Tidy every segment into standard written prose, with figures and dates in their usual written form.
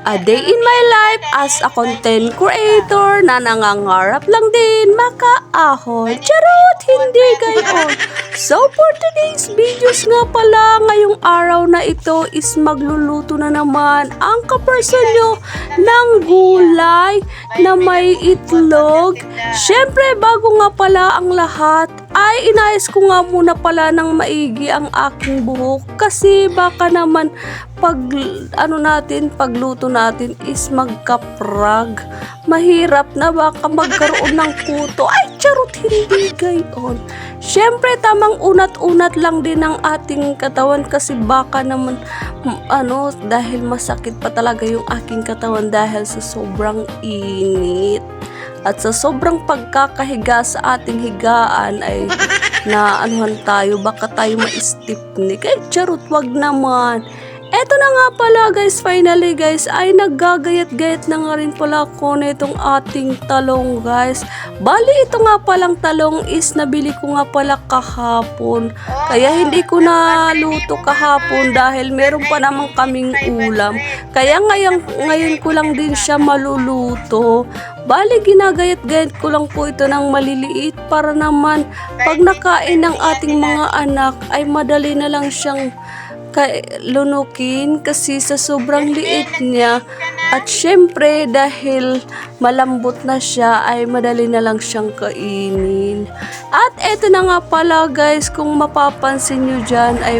A day in my life as a content creator na nangangarap lang din makaahon. Charot! Hindi gayon. So for today's videos nga pala, ngayong araw na ito is magluluto na naman ang kaperson nyo ng gulay na may itlog. Syempre bago nga pala ang lahat, ay inayos ko nga muna pala ng maigi ang aking buhok kasi baka naman pagluto natin is magkaprag. Mahirap na baka magkaroon ng kuto. Ay, charot, hindi gayon. Syempre tamang unat-unat lang din ang ating katawan kasi baka naman dahil masakit pa talaga yung aking katawan dahil sa sobrang init. At sa sobrang pagkakahiga sa ating higaan ay tayo, baka tayo ma-stiffneck. Ay, charot, wag naman. Eto na nga pala guys, finally guys, ay naggagayat-gayat na nga rin pala ako na itong ating talong guys. Bali ito nga palang talong is nabili ko nga pala kahapon. Kaya hindi ko naluto kahapon dahil meron pa naman kaming ulam. Kaya ngayon ko lang din siya maluluto. Bali, ginagayat-gayat ko lang po ito ng maliliit para naman pag nakain ng ating mga anak ay madali na lang siyang lunukin kasi sa sobrang liit niya. At syempre dahil malambot na siya ay madali na lang siyang kainin. At eto na nga pala guys, kung mapapansin nyo dyan ay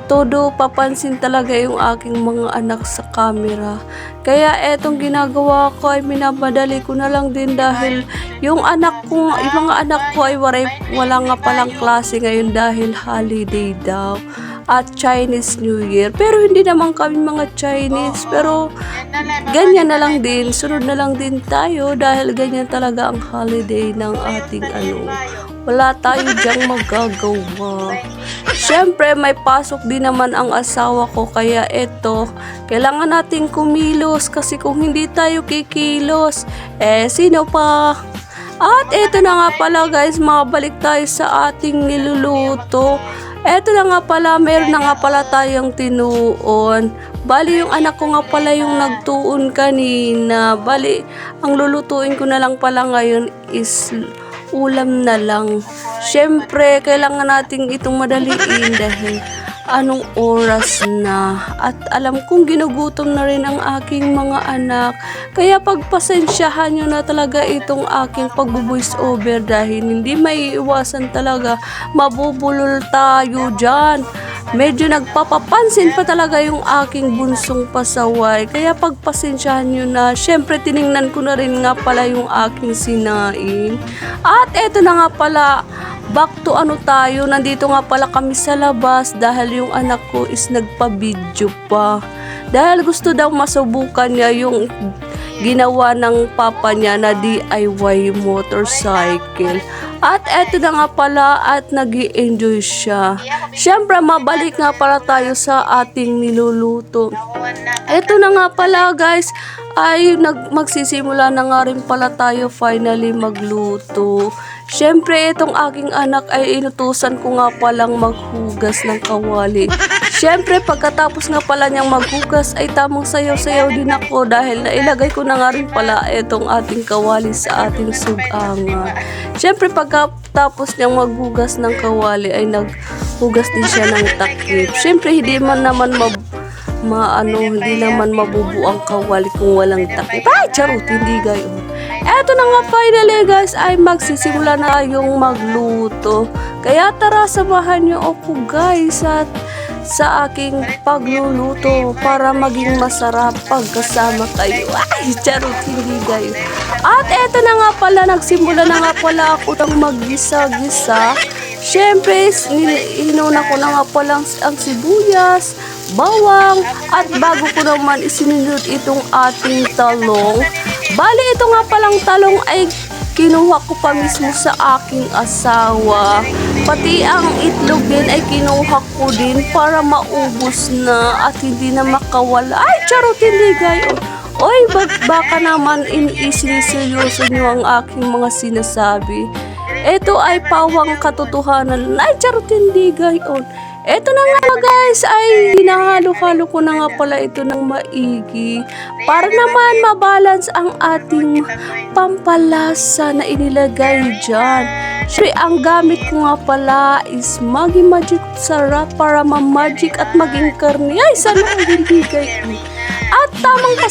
todo papansin talaga yung aking mga anak sa camera. Kaya etong ginagawa ko ay minamadali ko na lang din dahil yung mga anak ko ay wala nga palang klase ngayon dahil holiday daw at Chinese New Year. Pero hindi naman kami mga Chinese, pero ganyan na lang din, sunod na lang din tayo dahil ganyan talaga ang holiday ng ating wala tayo dyang magagawa. Siyempre, may pasok din naman ang asawa ko, kaya eto, kailangan nating kumilos kasi kung hindi tayo kikilos, sino pa? At eto na nga pala guys, makabalik tayo sa ating niluluto. Eto na nga pala, meron na nga pala tayong tinuon. Bali, yung anak ko nga pala yung nagtuon kanina. Bali, ang lulutuin ko na lang pala ngayon is ulam na lang. Syempre, kailangan natin itong madaliin dahil anong oras na. At alam kong ginugutom na rin ang aking mga anak. Kaya pagpasensyahan nyo na talaga itong aking pag-voice over dahil hindi maiiwasan talaga. Mabubulol tayo dyan. Medyo nagpapapansin pa talaga yung aking bunsong pasaway. Kaya pagpasensyahan nyo na. Syempre tiningnan ko na rin nga pala yung aking sinain. At eto na nga pala, back to tayo, nandito nga pala kami sa labas dahil yung anak ko is nagpa-video pa. Dahil gusto daw masubukan niya yung ginawa ng papa niya na DIY motorcycle. At eto na nga pala at nag-i-enjoy siya. Siyempre mabalik nga pala tayo sa ating niluluto. Eto na nga pala guys, ay magsisimula na nga rin pala tayo finally magluto. Siyempre itong aking anak ay inutusan ko nga palang maghugas ng kawali. Siyempre pagkatapos nga pala niyang maghugas ay tamang sayaw-sayaw din ako dahil nailagay ko na nga rin pala itong ating kawali sa ating sugangan. Siyempre pagkatapos niyang maghugas ng kawali ay naghugas din siya ng takip. Siyempre hindi naman mabubuo ang kawali kung walang takip. Ay, charot, hindi gayon. Eto na nga finally guys ay magsisimula na yung magluto. Kaya tara samahan niyo ako guys at sa aking pagluluto para maging masarap pagkasama kayo. Ay, charot, hindi gayon. At eto na nga pala, nagsimula na nga pala ako ng maggisa-gisa. Siyempre, inuna ko na nga pala ang sibuyas, bawang, at bago ko naman isinunod itong ating talong. Bali, ito nga palang talong ay kinuha ko pa mismo sa aking asawa. Pati ang itlog din ay kinuha ko din para maubos na at hindi na makawala. Ay, charot, hindi gayon. Oy, baka naman isiniseryoso nyo ang aking mga sinasabi. Ito ay pawang katotohanan. Ay, charot, hindi gayon. Eto na nga guys, ay hinahalo-halo ko na nga pala ito ng maigi para naman mabalance ang ating pampalasa na inilagay dyan. Syempre, ang gamit ko nga pala is Maggi Magic Sarap para ma-magic at maging karni. Ay, sana ang hindi kayo. At tamang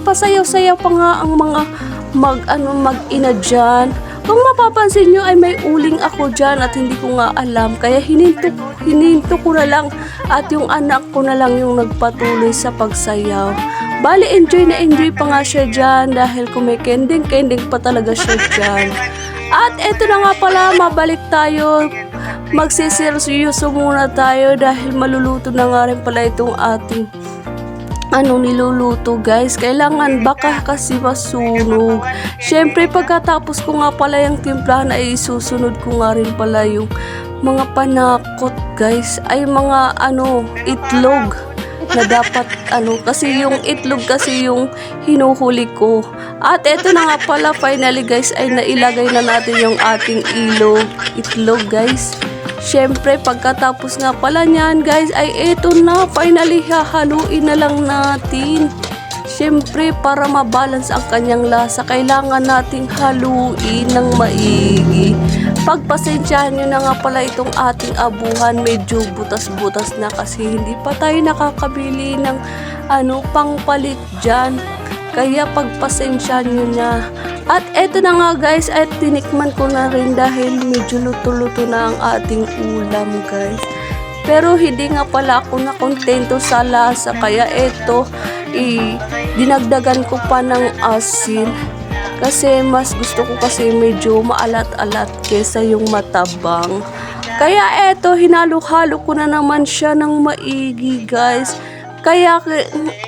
pasayaw-sayaw pa nga ang mga mag-ina dyan. Kung mapapansin nyo ay may uling ako dyan at hindi ko nga alam. Kaya hininto ko na lang at yung anak ko na lang yung nagpatuloy sa pagsayaw. Bali, enjoy na enjoy pa nga siya dyan dahil kumikending-kending pa talaga siya dyan. At eto na nga pala, mabalik tayo. Magsiseryoso muna tayo dahil maluluto na nga rin pala itong ating niluluto guys. Kailangan baka kasi masunog. Syempre pagkatapos ko nga pala yung timplahan ay isusunod ko nga rin pala yung mga panakot guys. Ay mga itlog na dapat kasi yung itlog kasi yung hinuhuli ko. At eto na nga pala, finally guys ay nailagay na natin yung ating itlog guys. Syempre pagkatapos nga pala niyan guys ay eto na, finally hahaluin na lang natin. Syempre para mabalance ang kanyang lasa kailangan nating haluin ng maigi. Pagpasensyahan nyo na nga pala itong ating abuhan, medyo butas-butas na kasi hindi pa tayo nakakabili ng pangpalit dyan. Kaya pagpasensyahan nyo na. At eto na nga guys, at tinikman ko na rin dahil medyo luto-luto na ang ating ulam guys. Pero hindi nga pala ako nakontento sa lasa, kaya eto, dinagdagan ko pa ng asin. Kasi mas gusto ko kasi medyo maalat-alat kesa yung matabang. Kaya eto, hinalo-halo ko na naman siya ng maigi guys. Kaya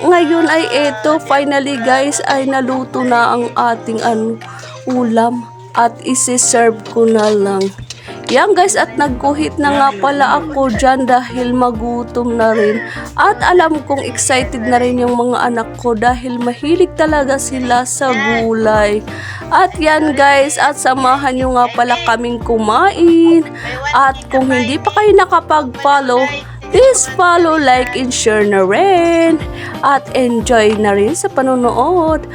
ngayon ay eto, finally guys ay naluto na ang ating ulam at isi-serve ko na lang. Yan guys, at nagkuhit na nga pala ako dyan dahil magutom na rin. At alam kong excited na rin yung mga anak ko dahil mahilig talaga sila sa gulay. At yan guys, at samahan nyo nga pala kaming kumain. At kung hindi pa kayo nakapag-follow, please follow, like, and share na rin. At enjoy na rin sa panonood.